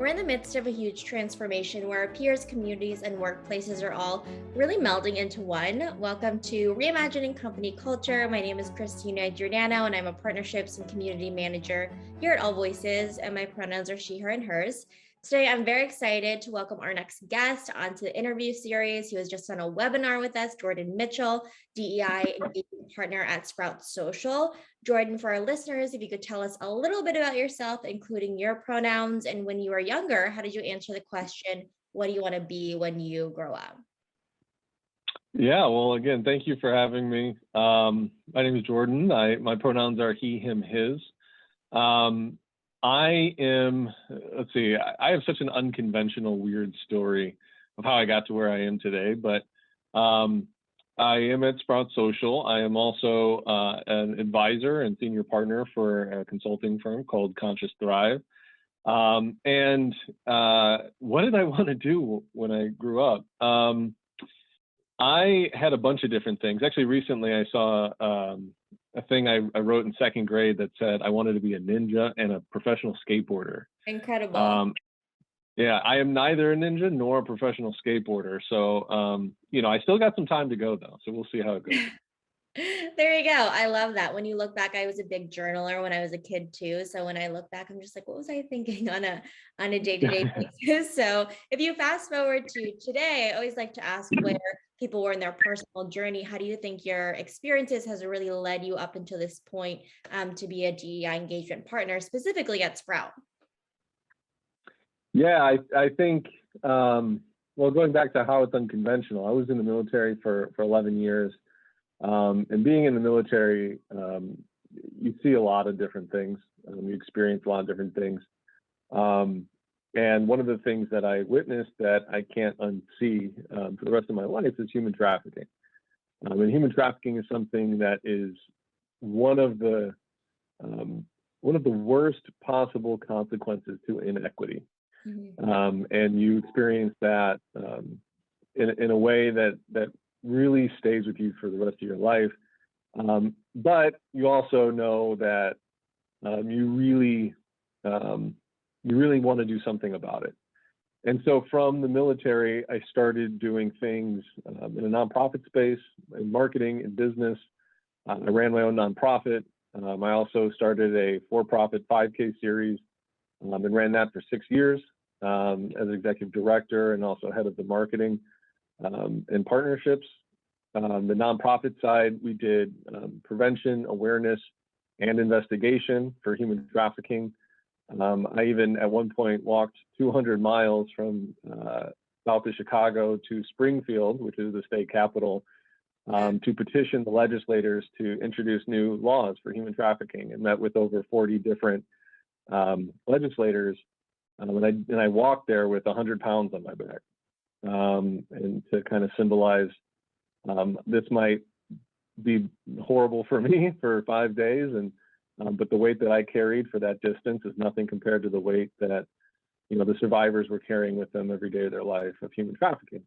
We're in the midst of a huge transformation where our peers, communities, and workplaces are all really melding into one. Welcome to Reimagining Company Culture. My name is Christina Giordano, and I'm a partnerships and community manager here at AllVoices, and my pronouns are she, her, and hers. Today, I'm very excited to welcome our next guest onto the interview series. He was just on a webinar with us, Jordan Mitchell, DEI Engagement Partner at Sprout Social. Jordan, for our listeners, if you could tell us a little bit about yourself, including your pronouns, and when you were younger, how did you answer the question, what do you want to be when you grow up? Yeah, well, again, thank you for having me. My name is Jordan. My pronouns are he, him, his. I have such an unconventional, weird story of how I got to where I am today, but I am at Sprout Social. I am also an advisor and senior partner for a consulting firm called Conscious Thrive. What did I want to do when I grew up? I had a bunch of different things. Actually, recently I saw a thing I wrote in second grade that said I wanted to be a ninja and a professional skateboarder. Incredible. Yeah, I am neither a ninja nor a professional skateboarder. So, I still got some time to go though. So we'll see how it goes. There you go. I love that. When you look back, I was a big journaler when I was a kid too. So when I look back, I'm just like, what was I thinking on a day-to-day basis? So if you fast forward to today, I always like to ask where people were in their personal journey. How do you think your experiences has really led you up until this point to be a DEI engagement partner, specifically at Sprout? Yeah, I think, going back to how it's unconventional, I was in the military for 11 years. And being in the military, you see a lot of different things. You experience a lot of different things. And one of the things that I witnessed that I can't unsee for the rest of my life is human trafficking. And human trafficking is something that is one of the worst possible consequences to inequity. Mm-hmm. And you experience that in a way that really stays with you for the rest of your life. But you also know that you really want to do something about it. And so from the military, I started doing things in a nonprofit space, in marketing and business. I ran my own nonprofit. I also started a for-profit 5K series and ran that for 6 years as executive director and also head of the marketing and partnerships. The nonprofit side, we did prevention, awareness, and investigation for human trafficking. I even at one point walked 200 miles from south of Chicago to Springfield, which is the state capital, to petition the legislators to introduce new laws for human trafficking, and met with over 40 different legislators. And I walked there with 100 pounds on my back, and to kind of symbolize this might be horrible for me for 5 days, but the weight that I carried for that distance is nothing compared to the weight that the survivors were carrying with them every day of their life of human trafficking.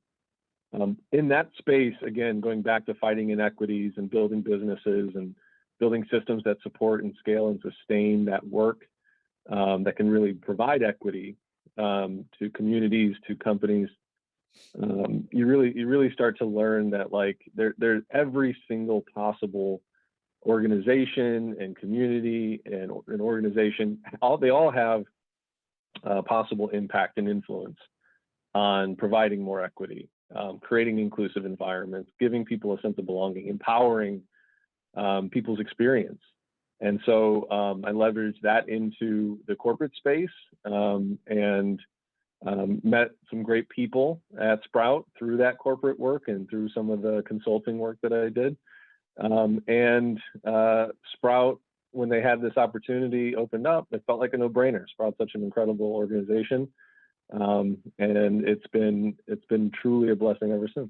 In that space, again, going back to fighting inequities and building businesses and building systems that support and scale and sustain that work that can really provide equity to communities, to companies. You really start to learn that there's every single possible organization and community and an organization, they all have possible impact and influence on providing more equity, creating inclusive environments, giving people a sense of belonging, empowering people's experience. And so I leveraged that into the corporate space and met some great people at Sprout through that corporate work and through some of the consulting work that I did. Sprout, when they had this opportunity opened up, it felt like a no-brainer. Sprout's such an incredible organization, and it's been truly a blessing ever since.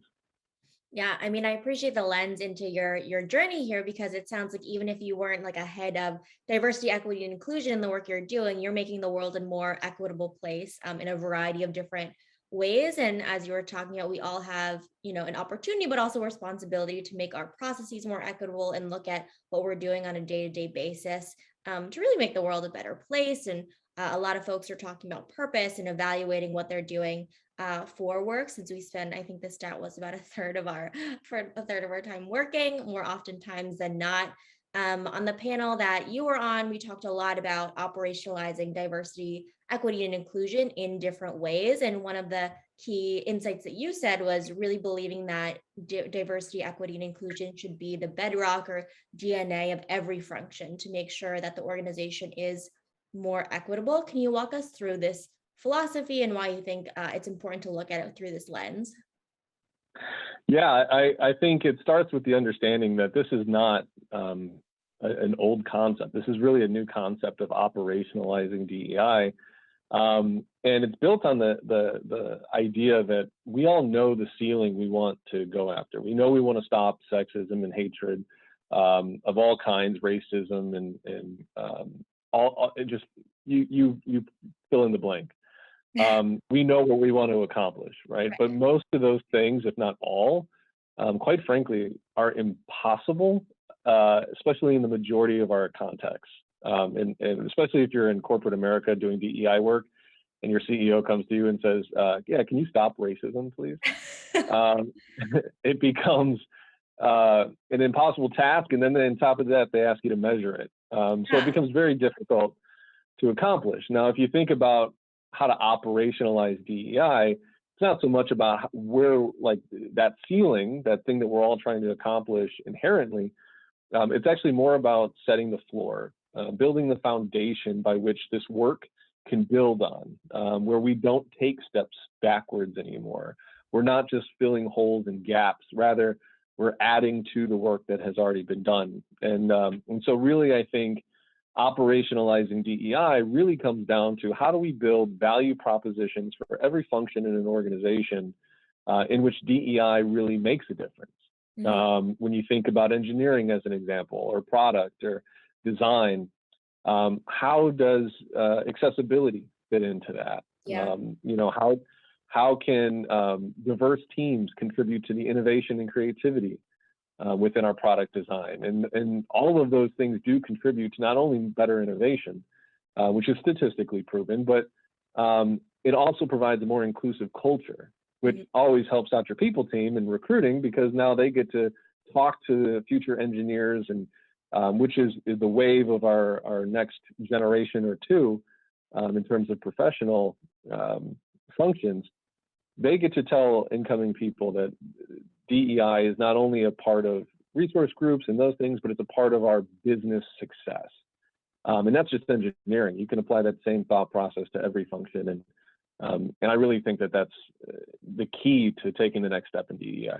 Yeah, I mean, I appreciate the lens into your journey here, because it sounds like even if you weren't like a head of diversity, equity, and inclusion in the work you're doing, you're making the world a more equitable place in a variety of different ways. And as you were talking about, we all have, an opportunity, but also a responsibility to make our processes more equitable and look at what we're doing on a day-to-day basis to really make the world a better place. And A lot of folks are talking about purpose and evaluating what they're doing for work, since we spend, I think the stat was about a third of our time working, more oftentimes than not. On the panel that you were on, we talked a lot about operationalizing diversity, equity, and inclusion in different ways. And one of the key insights that you said was really believing that diversity, equity, and inclusion should be the bedrock or DNA of every function to make sure that the organization is more equitable. Can you walk us through this philosophy and why you think it's important to look at it through this lens? Yeah, I think it starts with the understanding that this is not an old concept. This is really a new concept of operationalizing DEI. And it's built on the idea that we all know the ceiling we want to go after. We know we want to stop sexism and hatred of all kinds, racism, and all just you fill in the blank. We know what we want to accomplish, right? But most of those things, if not all, quite frankly, are impossible, especially in the majority of our contexts. And especially if you're in corporate America doing DEI work and your CEO comes to you and says, yeah, can you stop racism, please? It becomes an impossible task. And then on top of that, they ask you to measure it. So it becomes very difficult to accomplish. Now, if you think about how to operationalize DEI, it's not so much about where, like, that ceiling, that thing that we're all trying to accomplish inherently. It's actually more about setting the floor, building the foundation by which this work can build on, where we don't take steps backwards anymore. We're not just filling holes and gaps, rather we're adding to the work that has already been done. And so really, I think operationalizing DEI really comes down to how do we build value propositions for every function in an organization in which DEI really makes a difference. When you think about engineering as an example, or product or design, how does accessibility fit into that? Yeah. How can diverse teams contribute to the innovation and creativity within our product design? And all of those things do contribute to not only better innovation, which is statistically proven, but it also provides a more inclusive culture, which always helps out your people team in recruiting, because now they get to talk to the future engineers, and which is the wave of our next generation or two in terms of professional functions. They get to tell incoming people that DEI is not only a part of resource groups and those things, but it's a part of our business success. And that's just engineering. You can apply that same thought process to every function. And I really think that that's the key to taking the next step in DEI.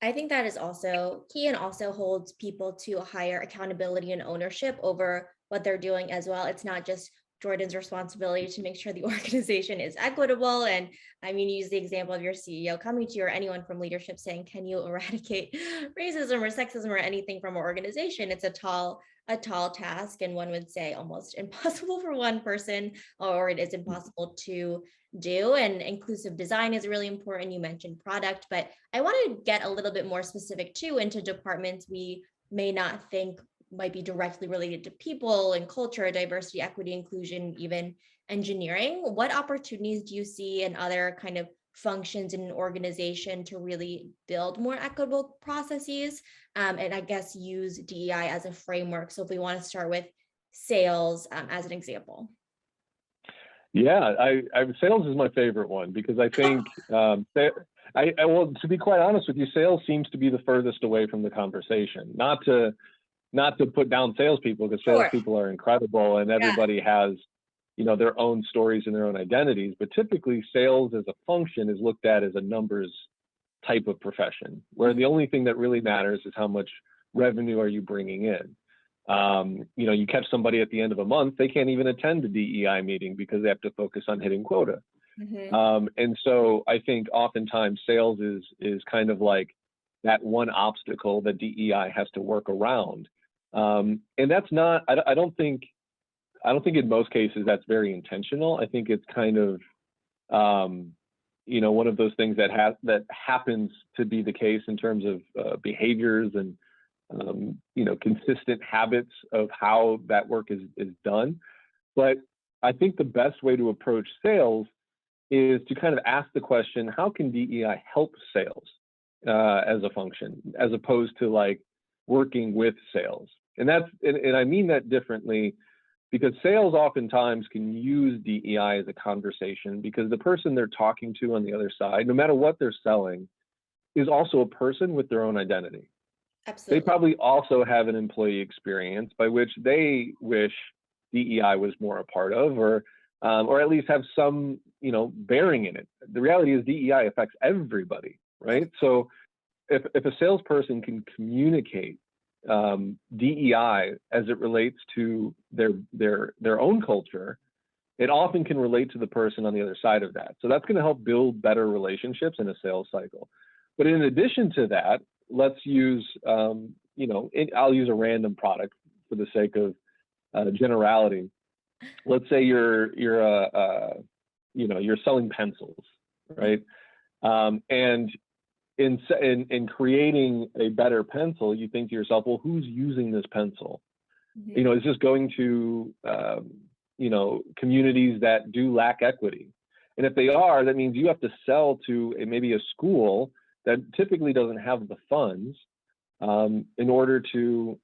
I think that is also key, and also holds people to a higher accountability and ownership over what they're doing as well. It's not just Jordan's responsibility to make sure the organization is equitable. And I mean, use the example of your CEO coming to you, or anyone from leadership saying, can you eradicate racism or sexism or anything from our organization? It's a tall task, and one would say almost impossible for one person, or it is impossible to do. And inclusive design is really important. You mentioned product, but I want to get a little bit more specific too into departments we may not think might be directly related to people and culture, diversity, equity, inclusion, even engineering. What opportunities do you see in other kind of functions in an organization to really build more equitable processes? And I guess use DEI as a framework. So if we want to start with sales as an example. Yeah, sales is my favorite one, because I think, well, to be quite honest with you, sales seems to be the furthest away from the conversation. Not to put down salespeople, because salespeople are incredible, and everybody has, their own stories and their own identities. But typically, sales as a function is looked at as a numbers type of profession, where the only thing that really matters is how much revenue are you bringing in. You catch somebody at the end of a month, they can't even attend a DEI meeting because they have to focus on hitting quota. And so I think oftentimes sales is kind of like that one obstacle that DEI has to work around. And that's not, I don't think in most cases that's very intentional. I think it's kind of, one of those things that happens to be the case in terms of behaviors and, consistent habits of how that work is done. But I think the best way to approach sales is to kind of ask the question, how can DEI help sales as a function, as opposed to like working with sales? And I mean that differently, because sales oftentimes can use DEI as a conversation, because the person they're talking to on the other side, no matter what they're selling, is also a person with their own identity. They Absolutely. probably also have an employee experience by which they wish DEI was more a part of, or at least have some, bearing in it. The reality is DEI affects everybody, right? So if a salesperson can communicate DEI as it relates to their own culture, it often can relate to the person on the other side of that. So that's going to help build better relationships in a sales cycle. But in addition to that, let's use, I'll use a random product for the sake of generality. Let's say you're selling pencils, right? And in creating a better pencil, you think to yourself, well, who's using this pencil? Mm-hmm. Is this going to communities that do lack equity? And if they are, that means you have to sell to maybe a school that typically doesn't have the funds in order to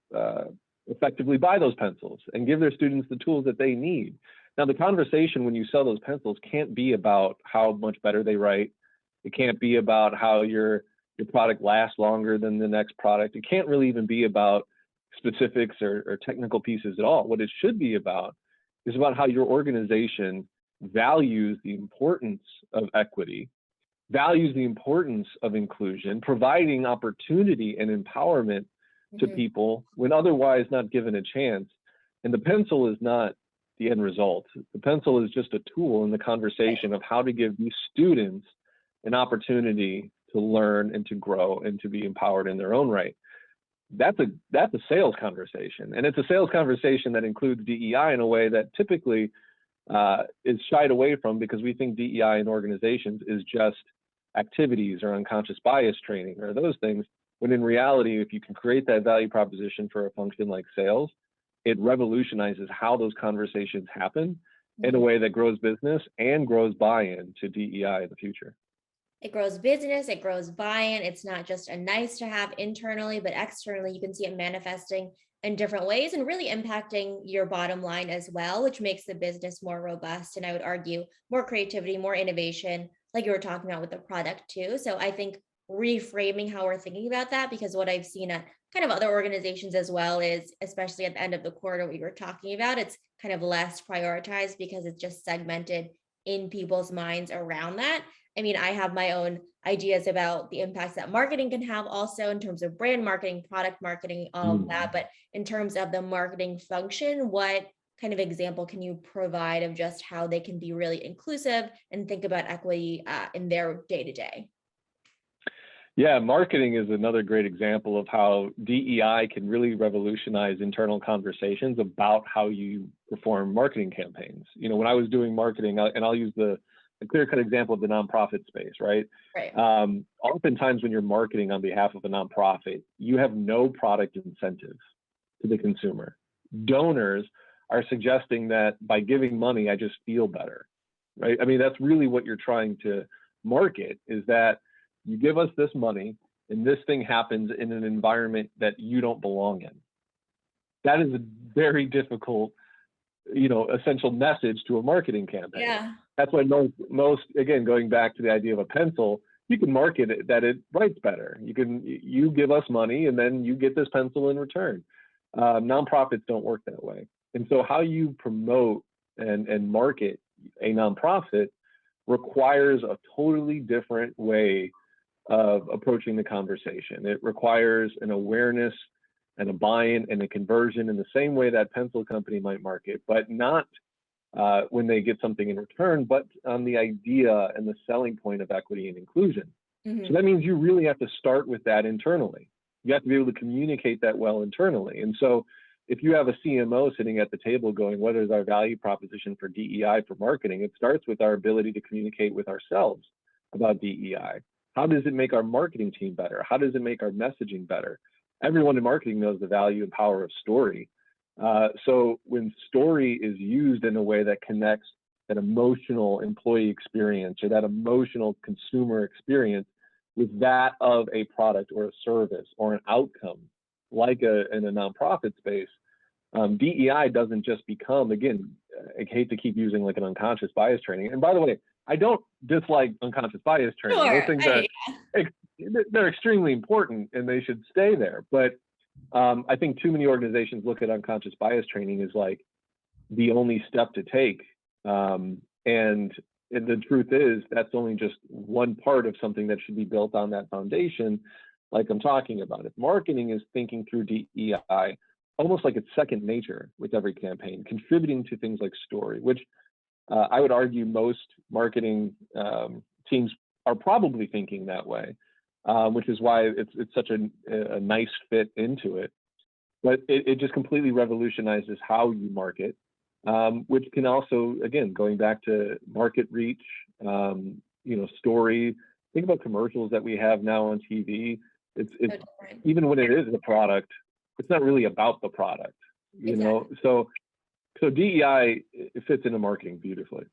effectively buy those pencils and give their students the tools that they need. Now, the conversation when you sell those pencils can't be about how much better they write. It can't be about how your product lasts longer than the next product. It can't really even be about specifics or technical pieces at all. What it should be about is about how your organization values the importance of equity, values the importance of inclusion, providing opportunity and empowerment to people when otherwise not given a chance. And the pencil is not the end result. The pencil is just a tool in the conversation of how to give these students an opportunity to learn and to grow and to be empowered in their own right. That's a sales conversation. And it's a sales conversation that includes DEI in a way that typically is shied away from, because we think DEI in organizations is just activities or unconscious bias training or those things. When in reality, if you can create that value proposition for a function like sales, it revolutionizes how those conversations happen in a way that grows business and grows buy-in to DEI in the future. It grows business, it grows buy-in. It's not just a nice to have internally, but externally, you can see it manifesting in different ways and really impacting your bottom line as well, which makes the business more robust. And I would argue more creativity, more innovation, like you were talking about with the product too. So I think reframing how we're thinking about that, because what I've seen at kind of other organizations as well is, especially at the end of the quarter, what you were talking about, it's kind of less prioritized because it's just segmented in people's minds around that. I mean, I have my own ideas about the impacts that marketing can have also in terms of brand marketing, product marketing, all of that. But in terms of the marketing function, what kind of example can you provide of just how they can be really inclusive and think about equity in their day-to-day? Yeah, marketing is another great example of how DEI can really revolutionize internal conversations about how you perform marketing campaigns. When I was doing marketing, and I'll use the clear-cut example of the nonprofit space, right? Right. Oftentimes when you're marketing on behalf of a nonprofit, you have no product incentive to the consumer. Donors are suggesting that by giving money, I just feel better, right? I mean, that's really what you're trying to market, is that you give us this money and this thing happens in an environment that you don't belong in. That is a very difficult, essential message to a marketing campaign. Yeah. That's why most, again, going back to the idea of a pencil, you can market it that it writes better. You give us money and then you get this pencil in return. Nonprofits don't work that way. And so how you promote and market a nonprofit requires a totally different way of approaching the conversation. It requires an awareness and a buy-in and a conversion in the same way that pencil company might market, but not when they get something in return, but on the idea and the selling point of equity and inclusion. So that means you really have to start with that internally. You have to be able to communicate that well internally. And so if you have a CMO sitting at the table going, what is our value proposition for DEI for marketing? It starts with our ability to communicate with ourselves about DEI. How does it make our marketing team better? How does it make our messaging better? Everyone in marketing knows the value and power of story. So when story is used in a way that connects that emotional employee experience or that emotional consumer experience with that of a product or a service or an outcome, like in a nonprofit space, DEI doesn't just become, again, I hate to keep using like an unconscious bias training. And by the way, I don't dislike unconscious bias training. Sure. Those things they're extremely important and they should stay there. But I think too many organizations look at unconscious bias training as like the only step to take. And the truth is that's only just one part of something that should be built on that foundation, like I'm talking about. If marketing is thinking through DEI, almost like it's second nature with every campaign, contributing to things like story, which I would argue most marketing teams are probably thinking that way, which is why it's such a nice fit into it. But it just completely revolutionizes how you market, which can also, again, going back to market reach, story. Think about commercials that we have now on TV. It's even when it is a product, it's not really about the product, you know. So DEI fits into marketing beautifully.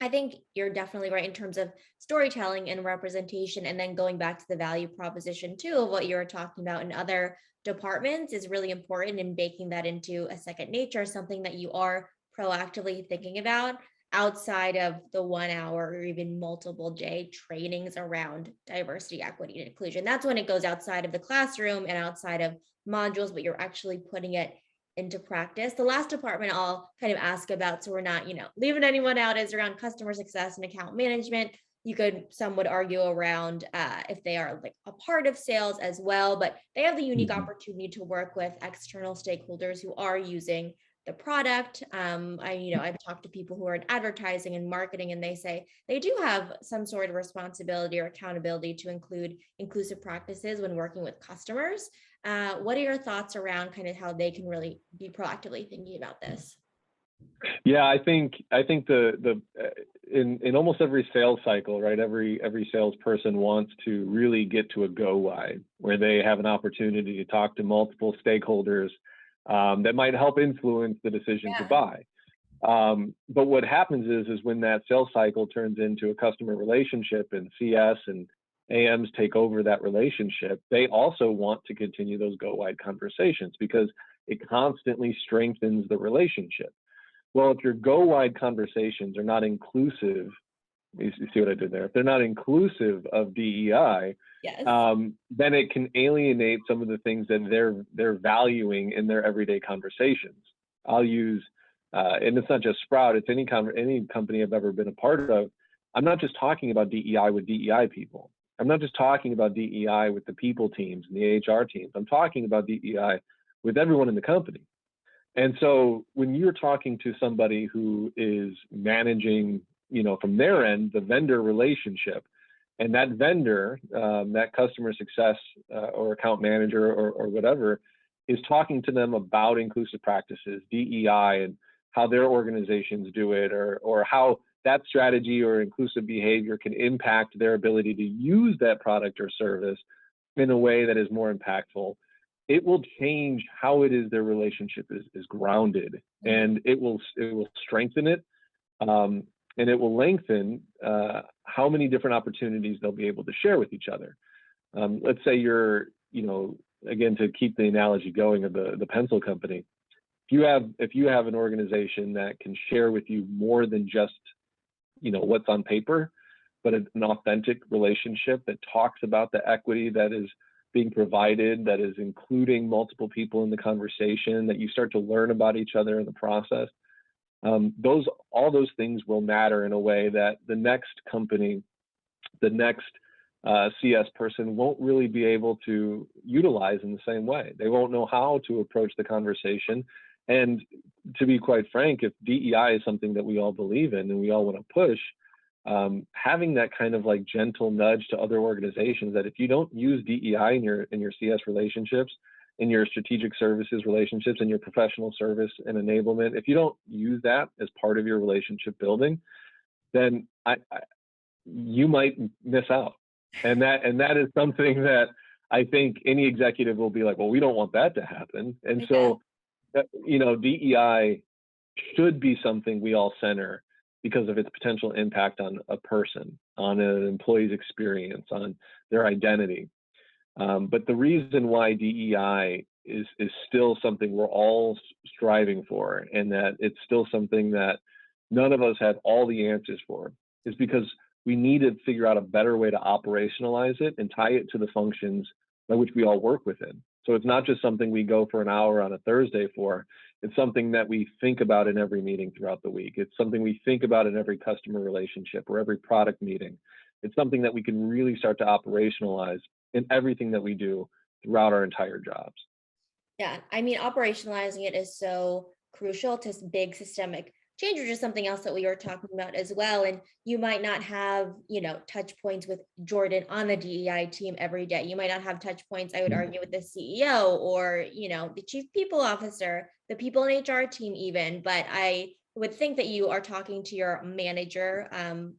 I think you're definitely right in terms of storytelling and representation, and then going back to the value proposition too of what you were talking about in other departments is really important, and baking that into a second nature, something that you are proactively thinking about outside of the 1 hour or even multiple day trainings around diversity, equity, and inclusion. That's when it goes outside of the classroom and outside of modules, but you're actually putting it into practice. The last department I'll kind of ask about, so we're not, leaving anyone out, is around customer success and account management. Some would argue around if they are like a part of sales as well, but they have the unique opportunity to work with external stakeholders who are using the product. I've talked to people who are in advertising and marketing, and they say they do have some sort of responsibility or accountability to include inclusive practices when working with customers. What are your thoughts around kind of how they can really be proactively thinking about this? Yeah, I think in almost every sales cycle, right? Every salesperson wants to really get to a go wide, where they have an opportunity to talk to multiple stakeholders that might help influence the decision to buy. But what happens is when that sales cycle turns into a customer relationship and CS and AMs take over that relationship, they also want to continue those go wide conversations because it constantly strengthens the relationship. Well, if your go wide conversations are not inclusive, you see what I did there? If they're not inclusive of DEI, yes, then it can alienate some of the things that they're valuing in their everyday conversations. I'll use, and it's not just Sprout, it's any company I've ever been a part of. I'm not just talking about DEI with DEI people. I'm not just talking about DEI with the people teams and the HR teams. I'm talking about DEI with everyone in the company. And so when you're talking to somebody who is managing, from their end, the vendor relationship, and that vendor, that customer success or account manager or whatever, is talking to them about inclusive practices, DEI, and how their organizations do it, or how that strategy or inclusive behavior can impact their ability to use that product or service in a way that is more impactful, it will change how it is their relationship is grounded, and it will strengthen it, and it will lengthen how many different opportunities they'll be able to share with each other. Let's say you're, again, to keep the analogy going of the pencil company, if you have an organization that can share with you more than just what's on paper, but an authentic relationship that talks about the equity that is being provided, that is including multiple people in the conversation, that you start to learn about each other in the process, all those things will matter in a way that the next company, the next CS person won't really be able to utilize in the same way. They won't know how to approach the conversation. And to be quite frank, if DEI is something that we all believe in and we all want to push, having that kind of like gentle nudge to other organizations that if you don't use DEI in your CS relationships, in your strategic services relationships, in your professional service and enablement, if you don't use that as part of your relationship building, then you might miss out. And that is something that I think any executive will be like, well, we don't want that to happen. And so DEI should be something we all center because of its potential impact on a person, on an employee's experience, on their identity. But the reason why DEI is still something we're all striving for, and that it's still something that none of us have all the answers for, is because we need to figure out a better way to operationalize it and tie it to the functions by which we all work within. So it's not just something we go for an hour on a Thursday for. It's something that we think about in every meeting throughout the week. It's something we think about in every customer relationship or every product meeting. It's something that we can really start to operationalize in everything that we do throughout our entire jobs. Yeah, I mean, operationalizing it is so crucial to big systemic change, which is something else that we were talking about as well. And you might not have, touch points with Jordan on the DEI team every day. You might not have touch points, I would argue, with the CEO or, the chief people officer, the people in HR team even. But I would think that you are talking to your manager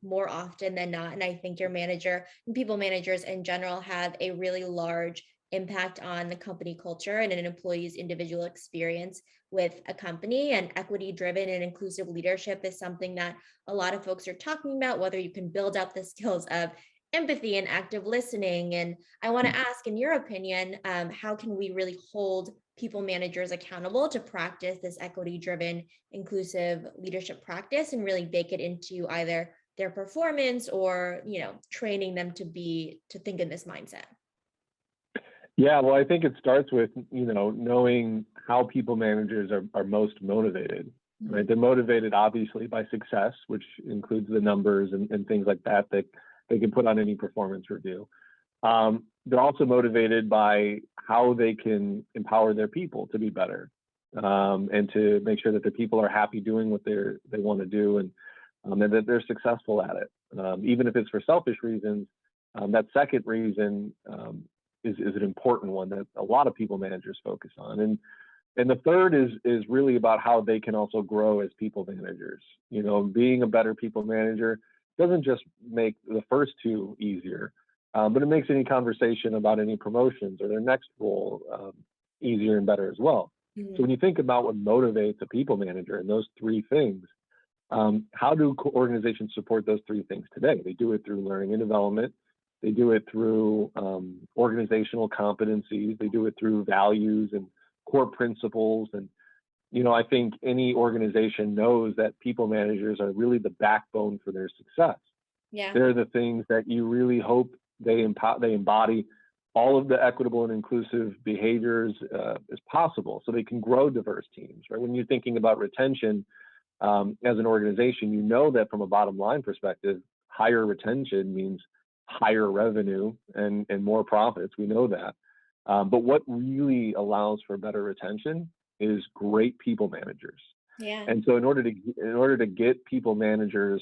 more often than not. And I think your manager and people managers in general have a really large impact on the company culture and an employee's individual experience with a company. And equity driven and inclusive leadership is something that a lot of folks are talking about, whether you can build up the skills of empathy and active listening. And I want to ask, in your opinion, how can we really hold people managers accountable to practice this equity driven inclusive leadership practice and really bake it into either their performance or training them to think in this mindset? Yeah, well, I think it starts with, knowing how people managers are most motivated, right? They're motivated obviously by success, which includes the numbers and things like that they can put on any performance review. They're also motivated by how they can empower their people to be better, and to make sure that their people are happy doing what they want to do, and that they're successful at it. Even if it's for selfish reasons, that second reason is an important one that a lot of people managers focus on. And the third is really about how they can also grow as people managers. Being a better people manager doesn't just make the first two easier, but it makes any conversation about any promotions or their next role easier and better as well. So when you think about what motivates a people manager and those three things, how do organizations support those three things today? They do it through learning and development. They do it through organizational competencies. They do it through values and core principles. And, I think any organization knows that people managers are really the backbone for their success. Yeah. They're the things that you really hope they embody all of the equitable and inclusive behaviors as possible, so they can grow diverse teams, right? When you're thinking about retention as an organization, that from a bottom line perspective, higher retention means higher revenue and more profits. We know that. But what really allows for better retention is great people managers. Yeah. And so in order to get people managers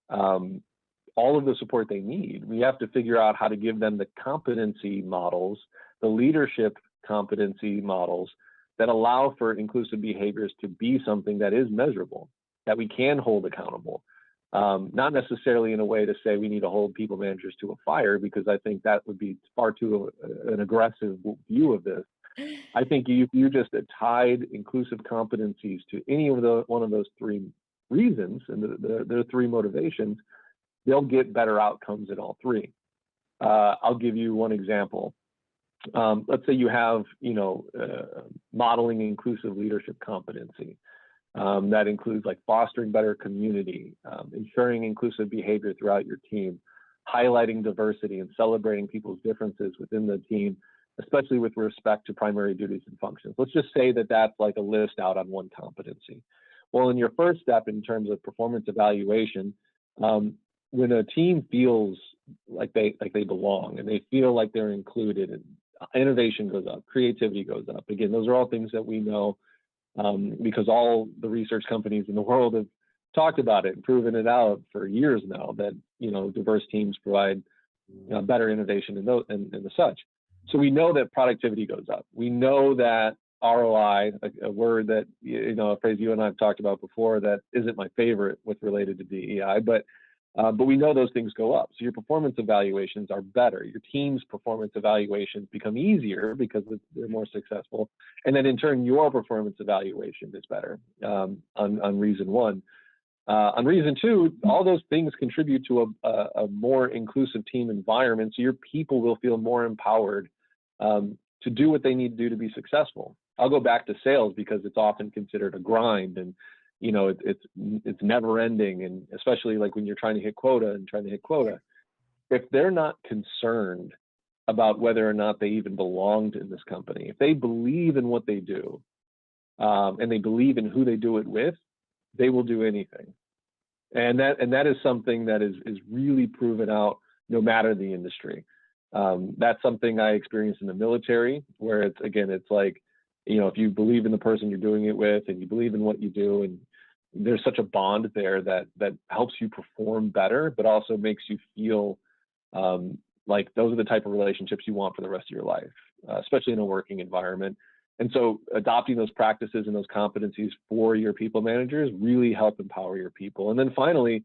all of the support they need, we have to figure out how to give them the competency models, the leadership competency models that allow for inclusive behaviors to be something that is measurable, that we can hold accountable. Not necessarily in a way to say we need to hold people managers to a fire, because I think that would be far too an aggressive view of this. I think you just tied inclusive competencies to any of one of those three reasons and the three motivations, they'll get better outcomes in all three. I'll give you one example. Let's say you have modeling inclusive leadership competency. That includes like fostering better community, ensuring inclusive behavior throughout your team, highlighting diversity and celebrating people's differences within the team, especially with respect to primary duties and functions. Let's just say that that's like a list out on one competency. Well, in your first step in terms of performance evaluation, when a team feels like they belong and they feel like they're included, and innovation goes up, creativity goes up. Again, those are all things that we know, because all the research companies in the world have talked about it and proven it out for years now, that diverse teams provide better innovation and the such. So we know that productivity goes up. We know that ROI, a word that a phrase you and I have talked about before, that isn't my favorite with related to DEI, but But we know those things go up. So your performance evaluations are better. Your team's performance evaluations become easier because they're more successful. And then in turn, your performance evaluation is better on reason one. On reason two, all those things contribute to a more inclusive team environment. So your people will feel more empowered to do what they need to do to be successful. I'll go back to sales because it's often considered a grind, and it's never ending, and especially like when you're trying to hit quota. If they're not concerned about whether or not they even belonged in this company, if they believe in what they do, and they believe in who they do it with, they will do anything. And that is something that is really proven out no matter the industry. That's something I experienced in the military, where it's like, if you believe in the person you're doing it with and you believe in what you do, and there's such a bond there that helps you perform better, but also makes you feel like those are the type of relationships you want for the rest of your life, especially in a working environment. And so adopting those practices and those competencies for your people managers really help empower your people. And then finally,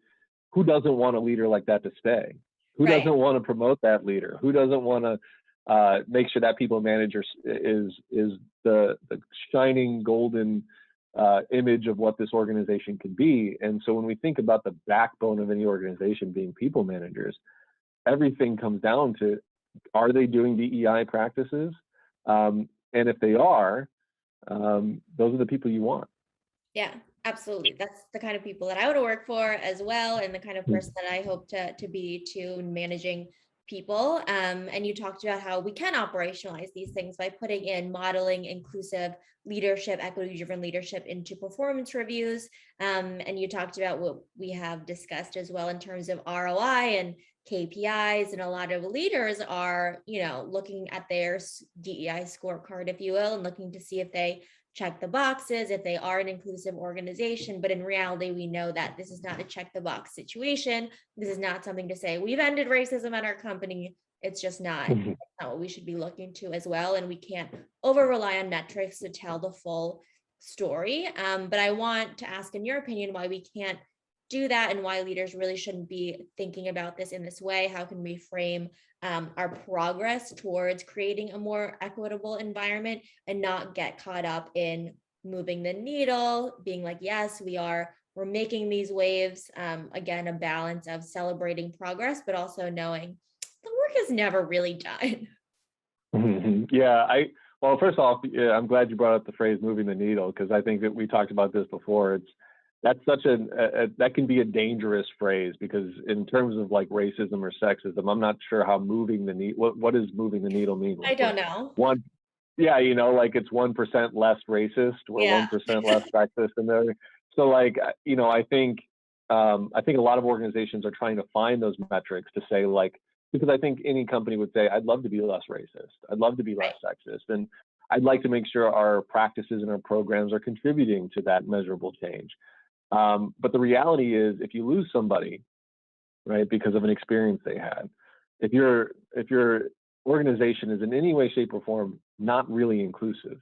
who doesn't want a leader like that to stay? Who Right. doesn't want to promote that leader? Who doesn't want to make sure that people manager is the shining golden image of what this organization can be? And so when we think about the backbone of any organization being people managers, everything comes down to, are they doing DEI practices? And if they are, those are the people you want. Yeah, absolutely. That's the kind of people that I would work for as well, and the kind of person that I hope to be to managing people. And you talked about how we can operationalize these things by putting in modeling inclusive leadership, equity-driven leadership into performance reviews. And you talked about what we have discussed as well in terms of ROI and KPIs, and a lot of leaders are, looking at their DEI scorecard, if you will, and looking to see if they check the boxes, if they are an inclusive organization. But in reality, we know that this is not a check the box situation. This is not something to say we've ended racism at our company. It's just not, it's not what we should be looking to as well. And we can't over rely on metrics to tell the full story. But I want to ask, in your opinion, why we can't do that, and why leaders really shouldn't be thinking about this in this way. How can we frame our progress towards creating a more equitable environment and not get caught up in moving the needle, being like, yes, we're making these waves. Again, a balance of celebrating progress, but also knowing the work is never really done. Yeah, well, first off, I'm glad you brought up the phrase "moving the needle," because I think that we talked about this before. That's such that can be a dangerous phrase, because in terms of like racism or sexism, I'm not sure how moving the needle, what does moving the needle mean? I don't know. Yeah, like it's 1% less racist or 1% less sexist, and there. So like, I think a lot of organizations are trying to find those metrics to say, like, because I think any company would say, I'd love to be less racist, I'd love to be less sexist, and I'd like to make sure our practices and our programs are contributing to that measurable change. But the reality is, if you lose somebody, right, because of an experience they had, if your organization is in any way, shape, or form not really inclusive,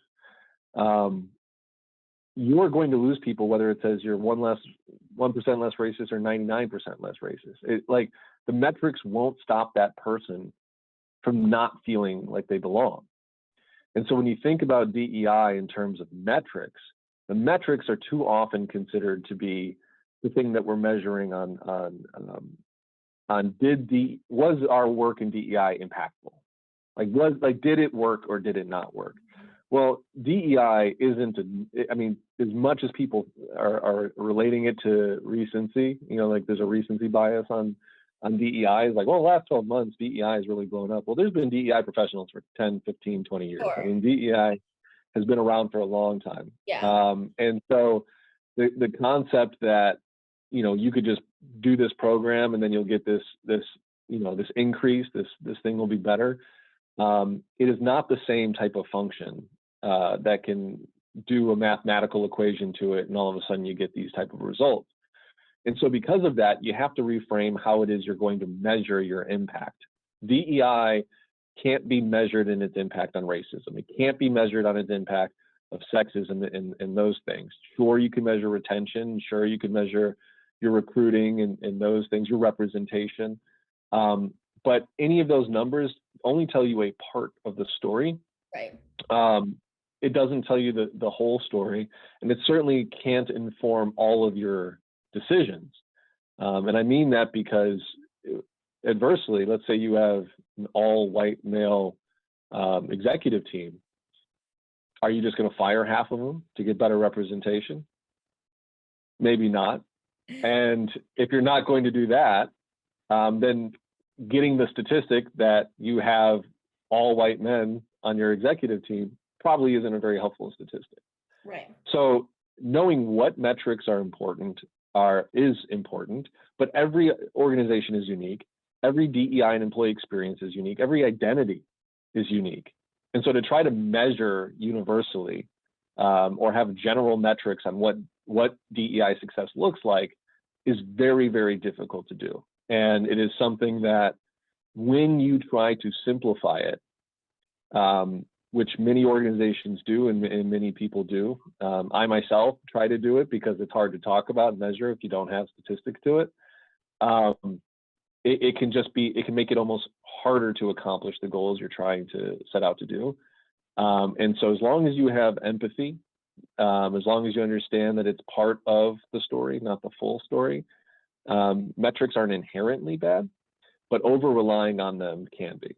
you're going to lose people, whether it says you're 1% less racist or 99% less racist. Like, the metrics won't stop that person from not feeling like they belong. And so when you think about DEI in terms of metrics, the metrics are too often considered to be the thing that we're measuring on was our work in DEI impactful? Did it work or did it not work? Well, DEI isn't, as much as people are relating it to recency, like there's a recency bias on DEI. It's like, well, the last 12 months, DEI has really blown up. Well, there's been DEI professionals for 10, 15, 20 years. Sure. DEI has been around for a long time. Yeah. And so the concept that, you could just do this program and then you'll get this increase, this thing will be better. It is not the same type of function that can do a mathematical equation to it, and all of a sudden you get these type of results. And so because of that, you have to reframe how it is you're going to measure your impact. DEI can't be measured in its impact on racism. It can't be measured on its impact of sexism and those things. Sure, you can measure retention. Sure, you can measure, your recruiting and those things, your representation. But any of those numbers only tell you a part of the story. Right. It doesn't tell you the whole story, and it certainly can't inform all of your decisions. And I mean that because adversely, let's say you have an all-white male executive team. Are you just going to fire half of them to get better representation? Maybe not. And if you're not going to do that, then getting the statistic that you have all white men on your executive team probably isn't a very helpful statistic. Right. So knowing what metrics are important is important, but every organization is unique. Every DEI and employee experience is unique. Every identity is unique. And so to try to measure universally or have general metrics on what DEI success looks like is very, very difficult to do. And it is something that when you try to simplify it, which many organizations do and many people do, I myself try to do it because it's hard to talk about and measure if you don't have statistics to it. It can make it almost harder to accomplish the goals you're trying to set out to do. And so as long as you have empathy, as long as you understand that it's part of the story, not the full story, metrics aren't inherently bad, but over relying on them can be.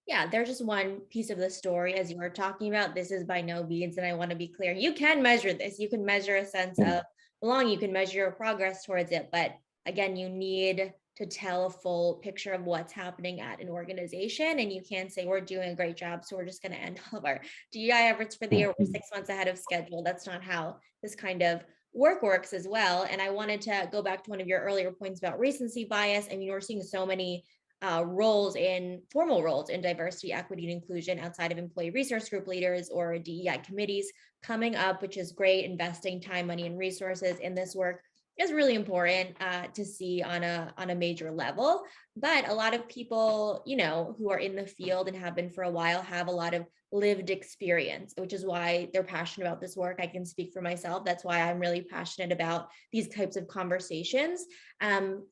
Yeah, there's just one piece of the story, as you were talking about. This is by no means, and I want to be clear, you can measure this. You can measure a sense of belonging. You can measure your progress towards it. But again, you need to tell a full picture of what's happening at an organization. And you can't say, we're doing a great job, so we're just going to end all of our DEI efforts for the year. We're 6 months ahead of schedule. That's not how this kind of work works as well. And I wanted to go back to one of your earlier points about recency bias. I mean, we're seeing so many formal roles in diversity, equity, and inclusion outside of employee resource group leaders or DEI committees coming up, which is great. Investing time, money, and resources in this work is really important to see on a major level. But a lot of people, who are in the field and have been for a while, have a lot of lived experience, which is why they're passionate about this work. I can speak for myself. That's why I'm really passionate about these types of conversations.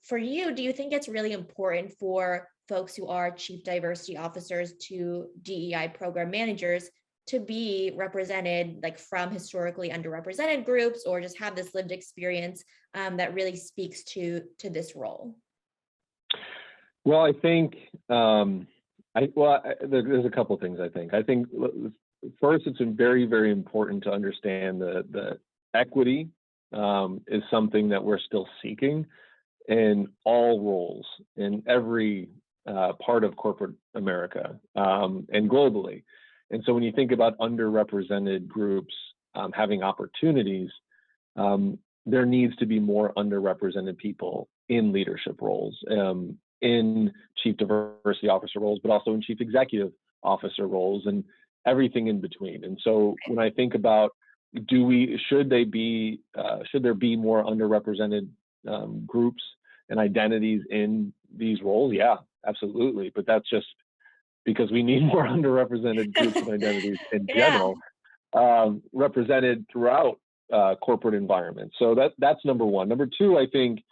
For you, do you think it's really important for folks who are chief diversity officers to DEI program managers to be represented, like from historically underrepresented groups, or just have this lived experience that really speaks to this role? Well, I think there's a couple of things. I think first, it's very, very important to understand that equity is something that we're still seeking in all roles, in every part of corporate America and globally. And so when you think about underrepresented groups having opportunities, there needs to be more underrepresented people in leadership roles, in chief diversity officer roles, but also in chief executive officer roles and everything in between. And so when I think about should there be more underrepresented groups and identities in these roles? Yeah, absolutely. But that's just because we need more underrepresented groups and identities in general represented throughout corporate environments. So that's number one. Number two, I think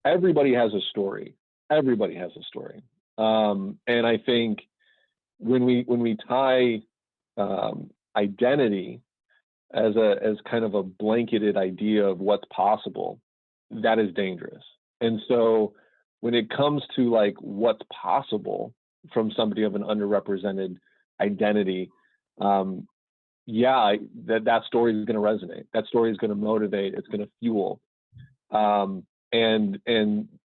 everybody has a story. Everybody has a story. And I think when we tie identity as kind of a blanketed idea of what's possible, that is dangerous. And so when it comes to like what's possible from somebody of an underrepresented identity, that story is going to resonate. That story is going to motivate. It's going to fuel, and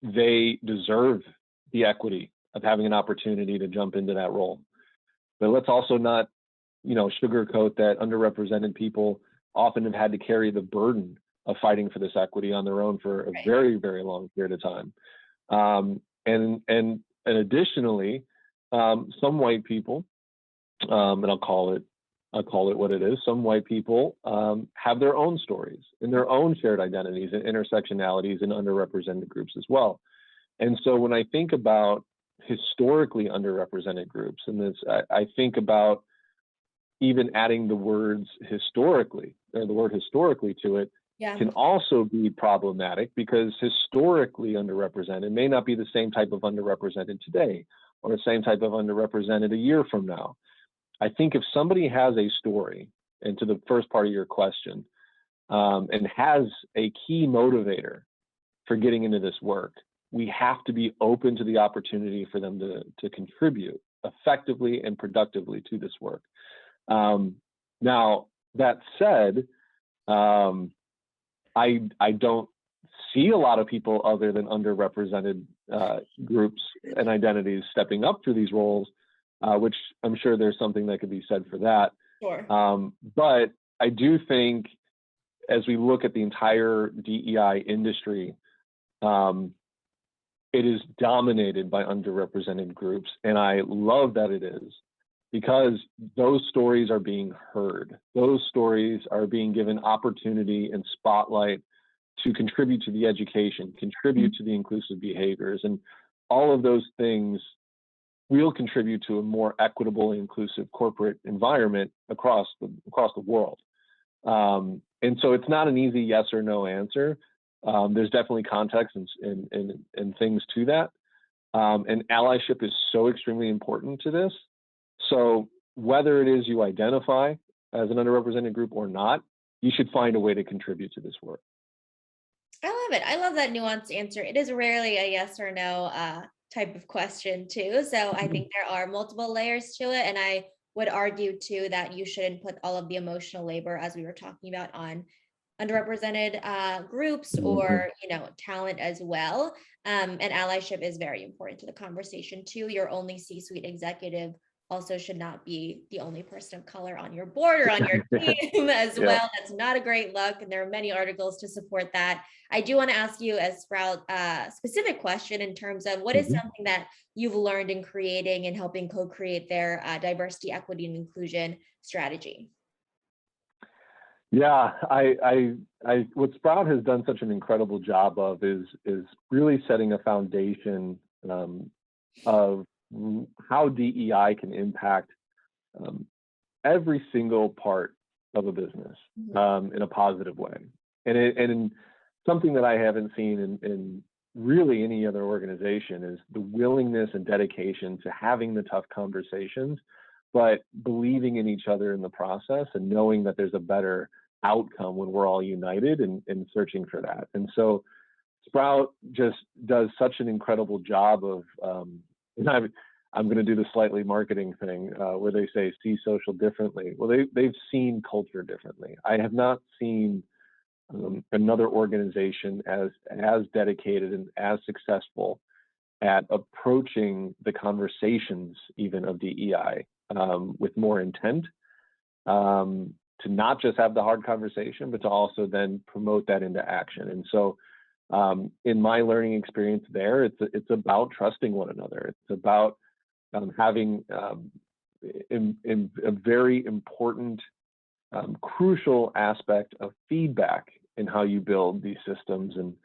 they deserve the equity of having an opportunity to jump into that role. But let's also not, sugarcoat that underrepresented people often have had to carry the burden of fighting for this equity on their own for a very, very long period of time. And additionally, some white people, and I'll call it what it is. Some white people have their own stories and their own shared identities and intersectionalities in underrepresented groups as well. And so when I think about historically underrepresented groups, and this, I think about even adding the word historically to it, Yeah. can also be problematic because historically underrepresented may not be the same type of underrepresented today or the same type of underrepresented a year from now. I think if somebody has a story, and to the first part of your question, and has a key motivator for getting into this work, we have to be open to the opportunity for them to contribute effectively and productively to this work. Now, that said, I don't see a lot of people other than underrepresented groups and identities stepping up to these roles, which I'm sure there's something that could be said for that. Sure. But I do think as we look at the entire DEI industry, it is dominated by underrepresented groups. And I love that it is, because those stories are being heard. Those stories are being given opportunity and spotlight to contribute to the education, contribute to the inclusive behaviors, and all of those things will contribute to a more equitable and inclusive corporate environment across the world. And so it's not an easy yes or no answer. There's definitely context and things to that. And allyship is so extremely important to this. So whether it is you identify as an underrepresented group or not, you should find a way to contribute to this work. I love it. I love that nuanced answer. It is rarely a yes or no type of question too. So I think there are multiple layers to it. And I would argue too that you shouldn't put all of the emotional labor, as we were talking about, on underrepresented groups or talent as well. And allyship is very important to the conversation too. Your only C-suite executive also should not be the only person of color on your board or on your team as well. That's not a great look. And there are many articles to support that. I do want to ask you a Sprout specific question in terms of what is something that you've learned in creating and helping co-create their diversity, equity, and inclusion strategy? Yeah, I what Sprout has done such an incredible job of is really setting a foundation of how DEI can impact every single part of a business in a positive way, and something that I haven't seen in really any other organization is the willingness and dedication to having the tough conversations, but believing in each other in the process and knowing that there's a better outcome when we're all united and searching for that. And so Sprout just does such an incredible job of, and I'm going to do the slightly marketing thing where they say, see social differently. Well, they've seen culture differently. I have not seen another organization as dedicated and as successful at approaching the conversations even of DEI with more intent, to not just have the hard conversation, but to also then promote that into action. And so in my learning experience there, it's about trusting one another. It's about having a very important, crucial aspect of feedback in how you build these systems, and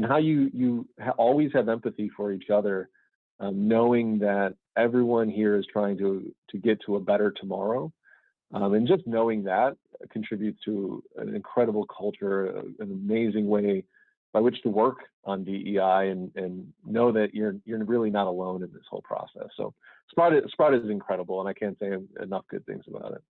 how you always have empathy for each other, knowing that everyone here is trying to get to a better tomorrow. And just knowing that contributes to an incredible culture, an amazing way by which to work on DEI, and know that you're really not alone in this whole process. So Sprout is incredible, and I can't say enough good things about it.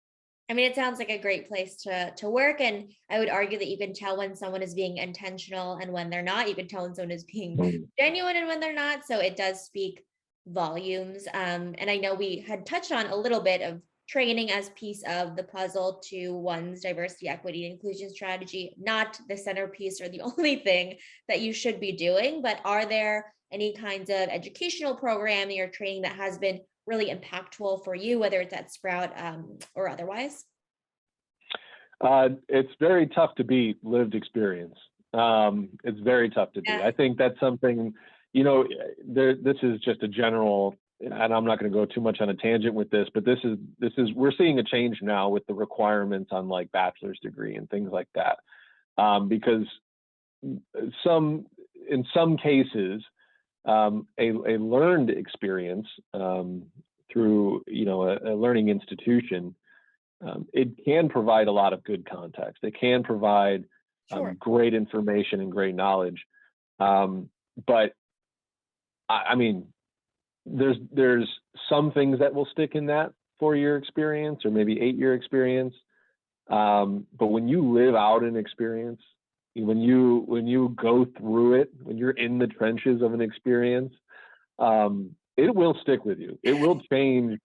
I mean, it sounds like a great place to work. And I would argue that you can tell when someone is being intentional and when they're not. You can tell when someone is being genuine and when they're not. So it does speak volumes. And I know we had touched on a little bit of training as piece of the puzzle to one's diversity, equity, and inclusion strategy, not the centerpiece or the only thing that you should be doing. But are there any kinds of educational programming or training that has been really impactful for you, whether it's at Sprout or otherwise? It's very tough to beat lived experience. It's very tough to beat. I think that's something, this is just a general, and I'm not going to go too much on a tangent with this, but this is we're seeing a change now with the requirements on like bachelor's degree and things like that, because in some cases, a learned experience through a learning institution, it can provide a lot of good context. It can provide Sure. great information and great knowledge. But I mean, there's some things that will stick in that 4-year experience or maybe 8-year experience. But when you live out an experience, when you go through it, when you're in the trenches of an experience, it will stick with you. It will change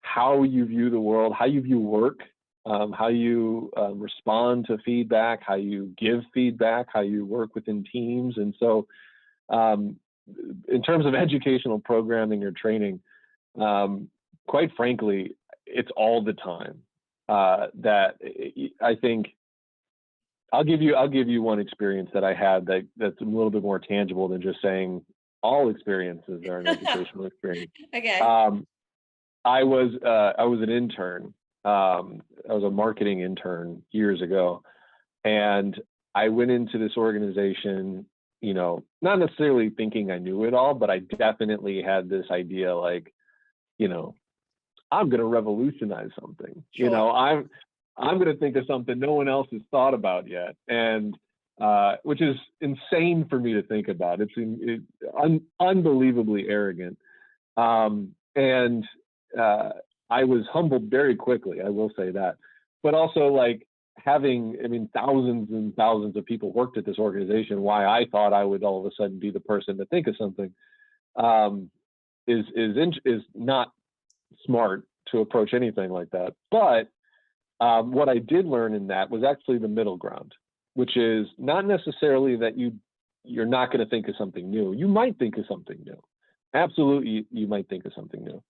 how you view the world, how you view work, how you respond to feedback, how you give feedback, how you work within teams. And so in terms of educational programming or training, quite frankly, it's all the time. That I think I'll give you one experience that I had that's a little bit more tangible than just saying all experiences are an educational experience. Okay. I was an intern. I was a marketing intern years ago, and I went into this organization, not necessarily thinking I knew it all, but I definitely had this idea, like, I'm going to revolutionize something. Sure. I'm going to think of something no one else has thought about yet, and which is insane for me to think about. It's unbelievably arrogant, and I was humbled very quickly. I will say that, but also like thousands and thousands of people worked at this organization. Why I thought I would all of a sudden be the person to think of something is not smart to approach anything like that. But what I did learn in that was actually the middle ground, which is not necessarily that you're not going to think of something new. You might think of something new. Absolutely, you might think of something new.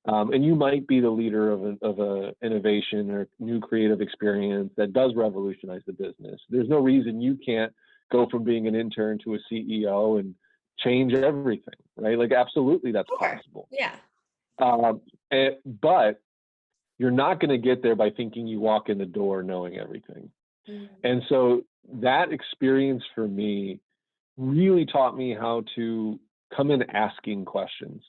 And you might be the leader of a innovation or new creative experience that does revolutionize the business. There's no reason you can't go from being an intern to a CEO and change everything, right? Like, absolutely, that's Sure. possible. Yeah. But you're not going to get there by thinking you walk in the door knowing everything. And so that experience for me really taught me how to come in asking questions,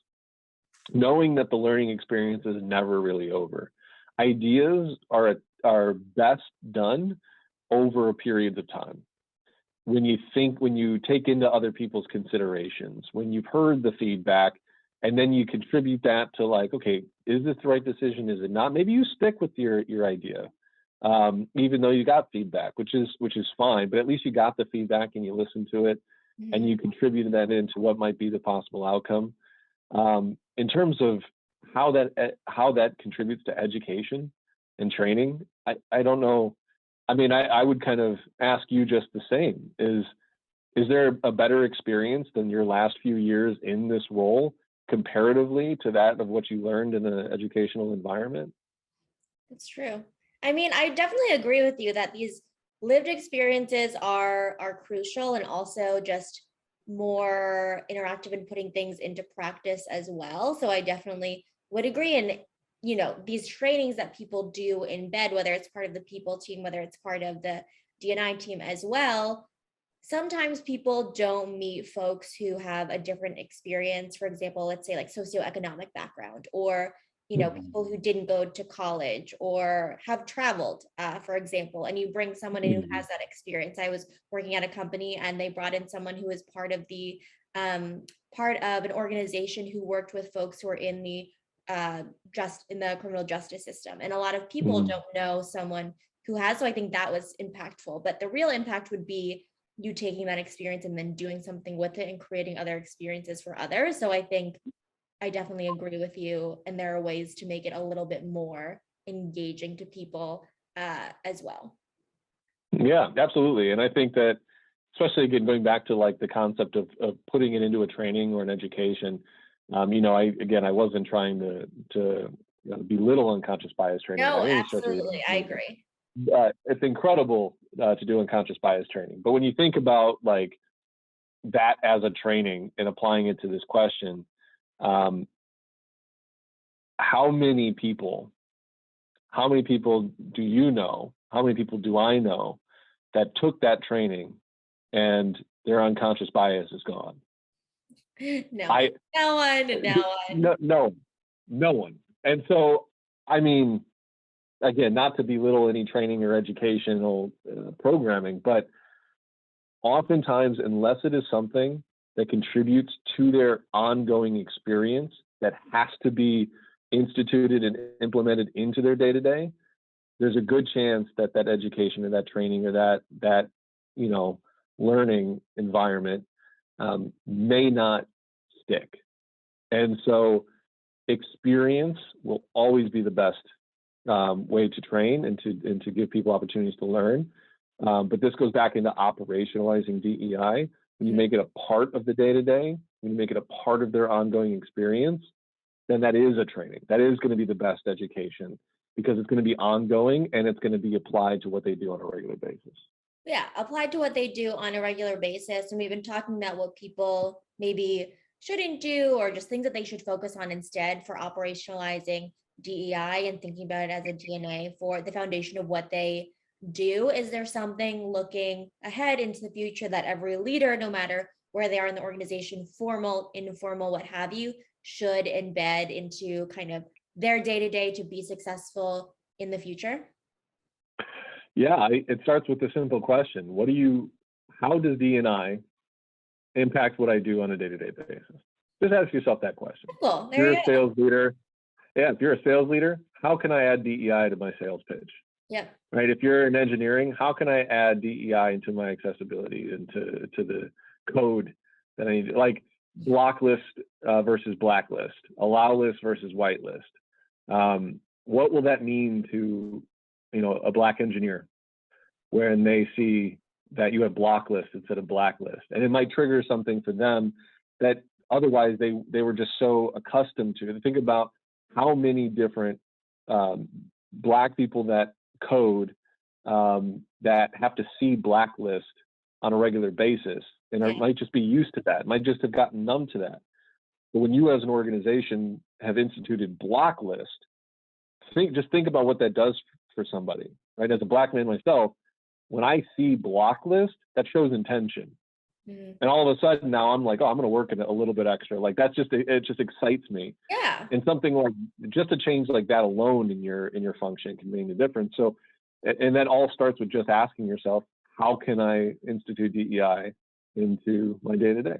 knowing that the learning experience is never really over. Ideas are best done over periods of time. When you take into other people's considerations, when you've heard the feedback, and then you contribute that to, like, okay, is this the right decision? Is it not? Maybe you stick with your idea, even though you got feedback, which is fine. But at least you got the feedback and you listened to it, and you contributed that into what might be the possible outcome. In terms of how that contributes to education and training, I don't know. I mean, I would kind of ask you just the same. Is there a better experience than your last few years in this role comparatively to that of what you learned in an educational environment? That's true. I mean, I definitely agree with you that these lived experiences are crucial, and also just more interactive in putting things into practice as well. So I definitely would agree. And these trainings that people do embed, whether it's part of the people team, whether it's part of the D&I team as well, sometimes people don't meet folks who have a different experience. For example, let's say like socioeconomic background, or people who didn't go to college or have traveled, for example, and you bring someone in who has that experience. I was working at a company and they brought in someone who was part of an organization who worked with folks who are in the criminal justice system, and a lot of people don't know someone who has. So I think that was impactful, but the real impact would be you taking that experience and then doing something with it and creating other experiences for others. So I think I definitely agree with you, and there are ways to make it a little bit more engaging to people as well. Yeah, absolutely. And I think that, especially again, going back to like the concept of putting it into a training or an education, I wasn't trying to belittle unconscious bias training. No, by any stretch of the absolutely. I agree. It's incredible to do unconscious bias training. But when you think about like that as a training and applying it to this question, how many people do you know? How many people do I know that took that training and their unconscious bias is gone? No one. And so, I mean, again, not to belittle any training or educational programming, but oftentimes, unless it is something that contributes to their ongoing experience that has to be instituted and implemented into their day-to-day, there's a good chance that that education or that training or that learning environment may not stick. And so experience will always be the best way to train and to give people opportunities to learn. But this goes back into operationalizing DEI. When you make it a part of the day-to-day, when you make it a part of their ongoing experience, then that is a training. That is going to be the best education because it's going to be ongoing and it's going to be applied to what they do on a regular basis. Yeah, applied to what they do on a regular basis. And we've been talking about what people maybe shouldn't do or just things that they should focus on instead for operationalizing DEI and thinking about it as a DNA for the foundation of what they do. Is there something looking ahead into the future that every leader, no matter where they are in the organization, formal, informal, what have you, should embed into kind of their day-to-day to be successful in the future? Yeah, it starts with a simple question. How does D&I impact what I do on a day-to-day basis? Just ask yourself that question. Cool. If you're a sales leader, if you're a sales leader, how can I add DEI to my sales pitch? Yeah. Right. If you're in engineering, how can I add DEI into my accessibility and to the code that I need? Like block list versus blacklist, allow list versus whitelist. What will that mean to a black engineer when they see that you have block list instead of blacklist? And it might trigger something for them that otherwise they were just so accustomed to. Think about how many different black people that code that have to see blacklist on a regular basis and might just be used to that, might just have gotten numb to that. But when you as an organization have instituted blacklist, think about what that does for somebody, right? As a black man myself, when I see blacklist, that shows intention. Mm-hmm. And all of a sudden now I'm like, oh, I'm going to work in it a little bit extra. Like it just excites me. Yeah. And something like just a change like that alone in your function can make a difference. So, and that all starts with just asking yourself, how can I institute DEI into my day-to-day?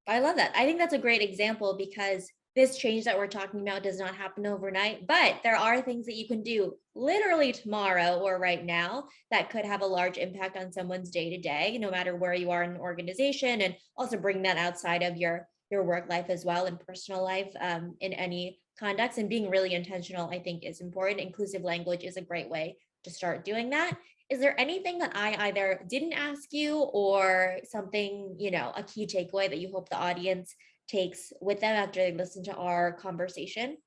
I love that. I think that's a great example because this change that we're talking about does not happen overnight, but there are things that you can do literally tomorrow or right now that could have a large impact on someone's day-to-day, no matter where you are in an organization, and also bring that outside of your work life as well and personal life in any context. And being really intentional, I think, is important. Inclusive language is a great way to start doing that. Is there anything that I either didn't ask you or something, a key takeaway that you hope the audience takes with them after they listen to our conversation?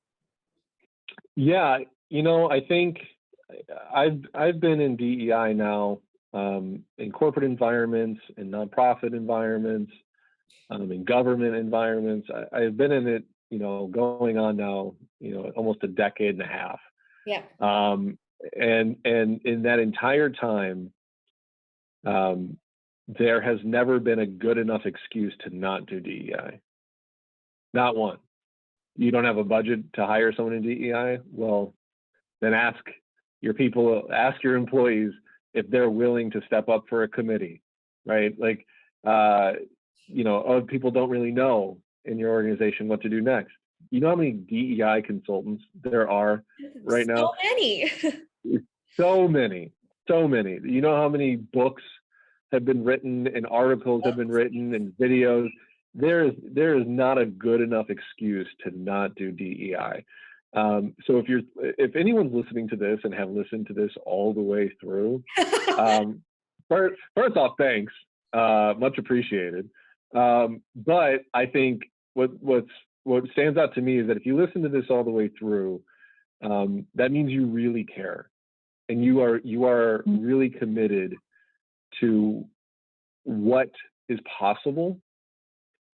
Yeah, I think I've been in DEI now in corporate environments, in nonprofit environments, in government environments. I've been in it, going on now, almost a decade and a half. Yeah. And in that entire time, there has never been a good enough excuse to not do DEI. Not one. You don't have a budget to hire someone in DEI? Well, then ask your employees if they're willing to step up for a committee, right? Like, people don't really know in your organization what to do next. You know how many DEI consultants there are right now? So many. So many. You know how many books have been written and articles have been written and videos? There is not a good enough excuse to not do DEI. So if anyone's listening to this and have listened to this all the way through, first off, thanks, much appreciated. But I think what stands out to me is that if you listen to this all the way through, that means you really care, and you are really committed to what is possible.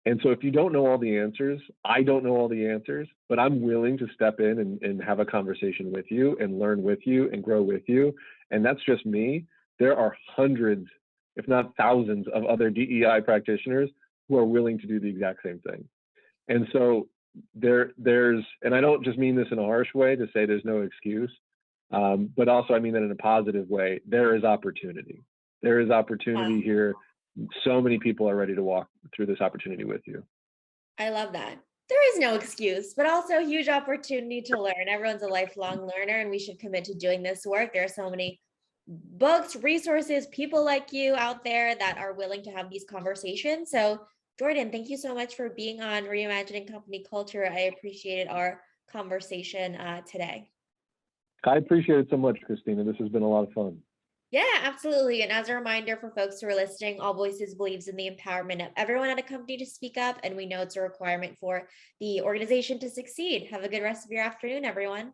And so if you don't know all the answers, I don't know all the answers, but I'm willing to step in and have a conversation with you and learn with you and grow with you. And that's just me. There are hundreds, if not thousands, of other DEI practitioners who are willing to do the exact same thing. And so there's, and I don't just mean this in a harsh way to say there's no excuse, but also I mean that in a positive way. There is opportunity. There is opportunity here. So many people are ready to walk through this opportunity with you. I love that. There is no excuse, but also a huge opportunity to learn. Everyone's a lifelong learner, and we should commit to doing this work. There are so many books, resources, people like you out there that are willing to have these conversations. So, Jordan, thank you so much for being on Reimagining Company Culture. I appreciated our conversation today. I appreciate it so much, Christina. This has been a lot of fun. Yeah, absolutely. And as a reminder for folks who are listening, AllVoices believes in the empowerment of everyone at a company to speak up, and we know it's a requirement for the organization to succeed. Have a good rest of your afternoon, everyone.